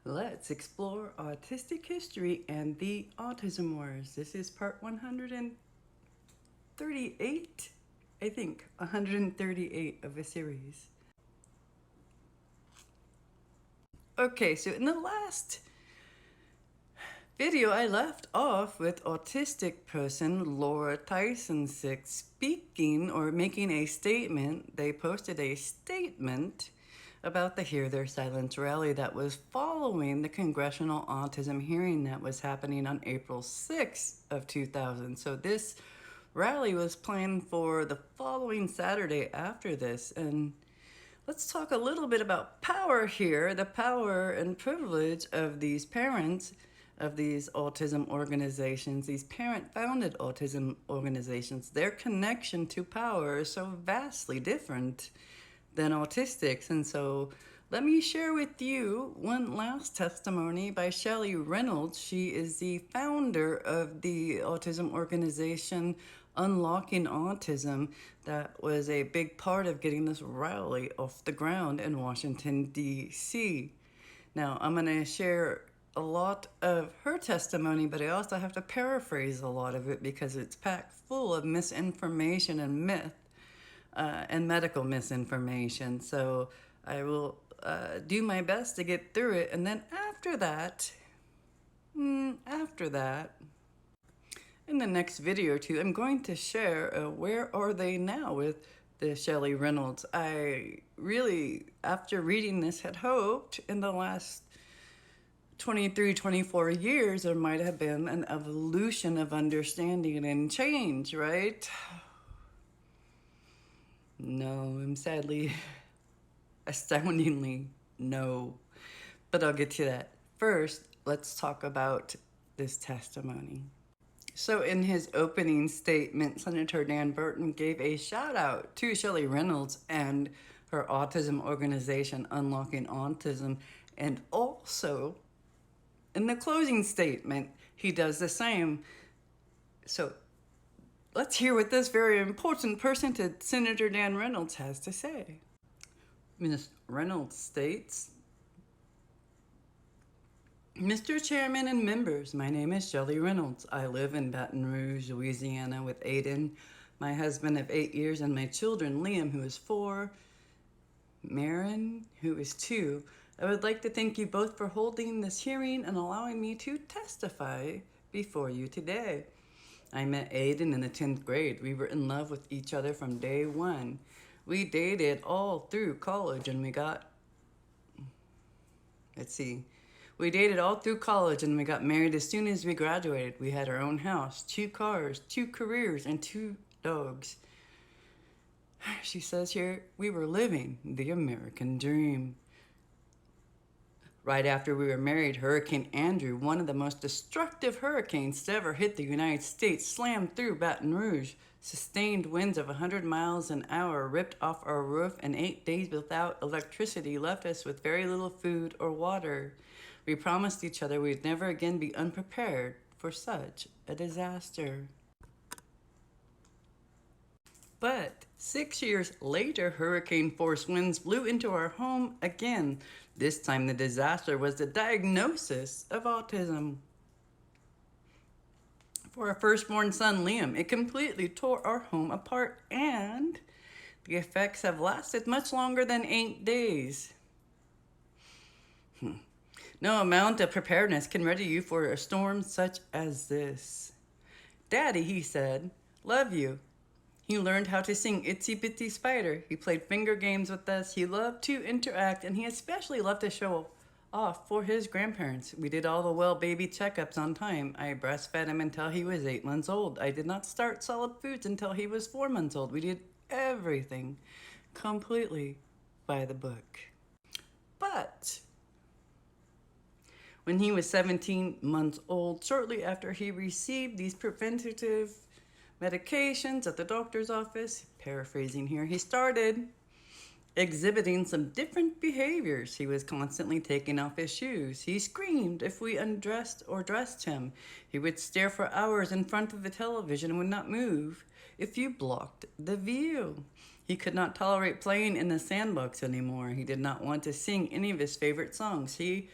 Let's explore autistic history and the Autism Wars. This is part 138, I think, 138 of a series. Okay, so in the last video, I left off with autistic person Laura Tyson 6 speaking or making a statement. They posted a statement about the Hear Their Silence rally that was following the congressional autism hearing that was happening on April 6th of 2000. So this rally was planned for the following Saturday after this. And let's talk a little bit about power here, the power and privilege of these parents of these autism organizations, these parent-founded autism organizations. Their connection to power is so vastly different than autistics. And so let me share with you one last testimony by Shelley Reynolds. She is the founder of the autism organization Unlocking Autism that was a big part of getting this rally off the ground in Washington, D.C. Now, I'm going to share a lot of her testimony, but I also have to paraphrase a lot of it because it's packed full of misinformation and myth and medical misinformation. So I will do my best to get through it. And then after that, in the next video or two, I'm going to share where are they now with the Shelley Reynolds. I really, after reading this, had hoped in the last 23, 24 years, there might have been an evolution of understanding and change, right? No, I'm sadly, astoundingly no. But I'll get to that. First, let's talk about this testimony. So in his opening statement, Senator Dan Burton gave a shout out to Shelley Reynolds and her autism organization, Unlocking Autism, and also in the closing statement, he does the same. So let's hear what this very important person to Senator Dan Reynolds has to say. Ms. Reynolds states, Mr. Chairman and members, my name is Shelley Reynolds. I live in Baton Rouge, Louisiana with Aiden, my husband of 8 years, and my children, Liam, who is 4, Marin, who is 2. I would like to thank you both for holding this hearing and allowing me to testify before you today. I met Aiden in the 10th grade. We were in love with each other from day one. We dated all through college and we got married as soon as we graduated. We had our own house, 2 cars, 2 careers, and 2 dogs. She says here, we were living the American dream. Right after we were married, Hurricane Andrew, one of the most destructive hurricanes to ever hit the United States, slammed through Baton Rouge. Sustained winds of 100 miles an hour ripped off our roof, and 8 days without electricity left us with very little food or water. We promised each other we'd never again be unprepared for such a disaster. But 6 years later, hurricane-force winds blew into our home again. This time the disaster was the diagnosis of autism. For our firstborn son, Liam, it completely tore our home apart, and the effects have lasted much longer than 8 days. No amount of preparedness can ready you for a storm such as this. Daddy, he said, love you. He learned how to sing Itsy Bitsy Spider. He played finger games with us. He loved to interact, and he especially loved to show off for his grandparents. We did all the well baby checkups on time. I breastfed him until he was 8 months old. I did not start solid foods until he was 4 months old. We did everything completely by the book. But when he was 17 months old, shortly after he received these preventative medications at the doctor's office, paraphrasing here, he started exhibiting some different behaviors. He was constantly taking off his shoes. He screamed if we undressed or dressed him. He would stare for hours in front of the television and would not move if you blocked the view. He could not tolerate playing in the sandbox anymore. He did not want to sing any of his favorite songs. He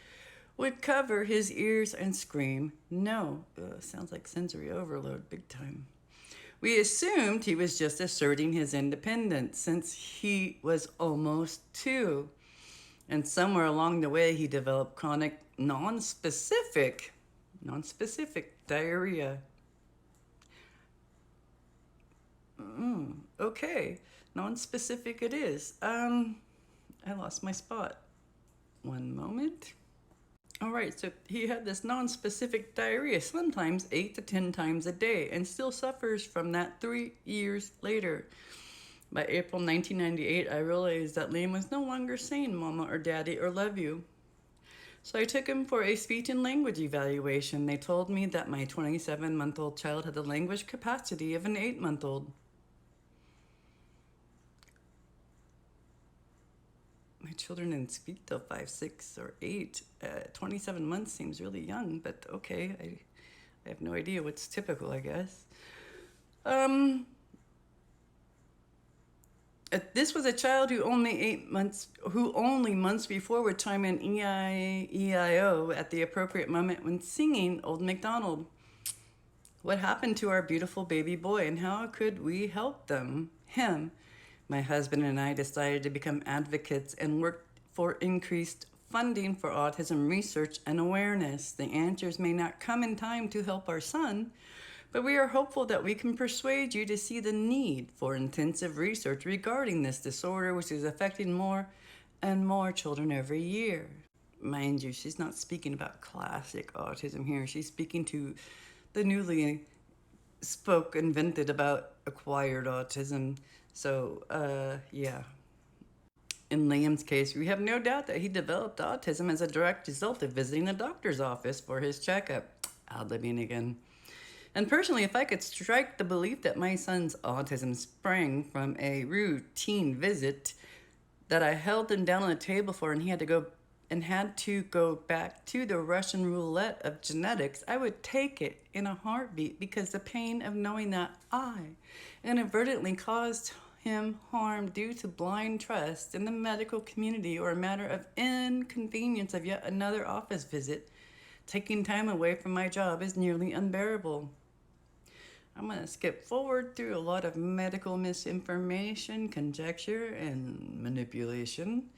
would cover his ears and scream, no. Sounds like sensory overload, big time. We assumed he was just asserting his independence since he was almost 2. And somewhere along the way, he developed chronic non-specific diarrhea. Okay, non-specific it is. I lost my spot. One moment. All right, so he had this non-specific diarrhea, sometimes 8 to 10 times a day, and still suffers from that 3 years later. By April 1998, I realized that Liam was no longer saying mama or daddy or love you. So I took him for a speech and language evaluation. They told me that my 27-month-old child had the language capacity of an 8-month-old. My children didn't speak till 5, 6, or 8. 27 months seems really young, but okay. I have no idea what's typical, I guess. This was a child who only months before would chime in E-I-E-I-O at the appropriate moment when singing Old MacDonald. What happened to our beautiful baby boy, and how could we help him? My husband and I decided to become advocates and work for increased funding for autism research and awareness. The answers may not come in time to help our son, but we are hopeful that we can persuade you to see the need for intensive research regarding this disorder, which is affecting more and more children every year. Mind you, she's not speaking about classic autism here. She's speaking to the newly invented about acquired autism. So, yeah. In Liam's case, we have no doubt that he developed autism as a direct result of visiting a doctor's office for his checkup. Ad-libbing again. And personally, if I could strike the belief that my son's autism sprang from a routine visit that I held him down on a table for, and he had to go back to the Russian roulette of genetics, I would take it in a heartbeat, because the pain of knowing that I inadvertently caused him harm due to blind trust in the medical community, or a matter of inconvenience of yet another office visit, taking time away from my job, is nearly unbearable. I'm going to skip forward through a lot of medical misinformation, conjecture, and manipulation.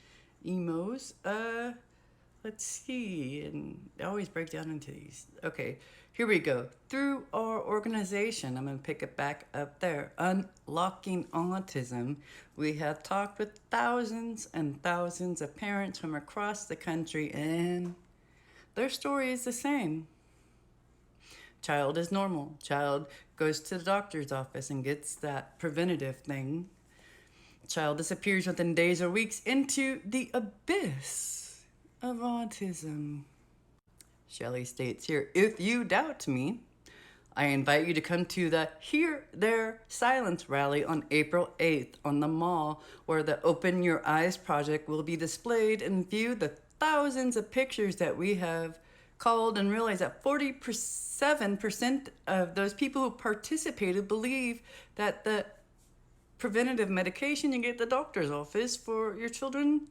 Emos. Let's see. And I always break down into these. Okay, here we go. Through our organization, I'm going to pick it back up there. Unlocking Autism. We have talked with thousands and thousands of parents from across the country, and their story is the same. Child is normal. Child goes to the doctor's office and gets that preventative thing. Child disappears within days or weeks into the abyss of autism. Shelley states here, if you doubt me, I invite you to come to the Hear Their Silence rally on April 8th on the mall, where the Open Your Eyes project will be displayed, and view the thousands of pictures that we have called, and realize that 47% of those people who participated believe that the preventative medication you get at the doctor's office for your children.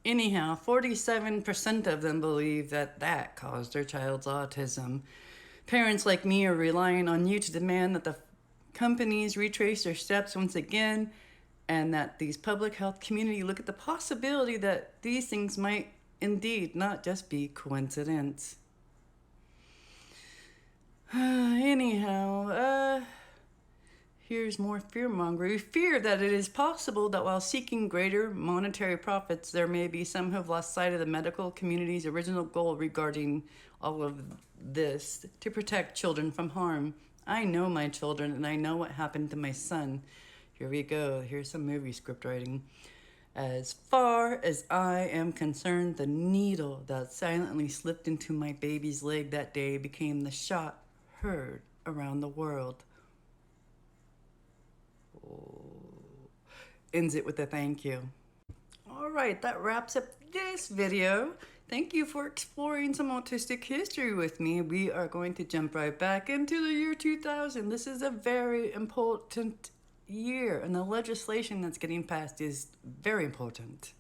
Anyhow, 47% of them believe that caused their child's autism. Parents like me are relying on you to demand that the companies retrace their steps once again, and that these public health community look at the possibility that these things might indeed not just be coincidence. Anyhow, here's more fear-mongering. We fear that it is possible that while seeking greater monetary profits, there may be some who have lost sight of the medical community's original goal regarding all of this, to protect children from harm. I know my children, and I know what happened to my son. Here we go. Here's some movie script writing. As far as I am concerned, the needle that silently slipped into my baby's leg that day became the shot heard around the world. Ends it with a thank you. All right, that wraps up this video. Thank you for exploring some autistic history with me. We are going to jump right back into the year 2000. This is a very important year, and the legislation that's getting passed is very important.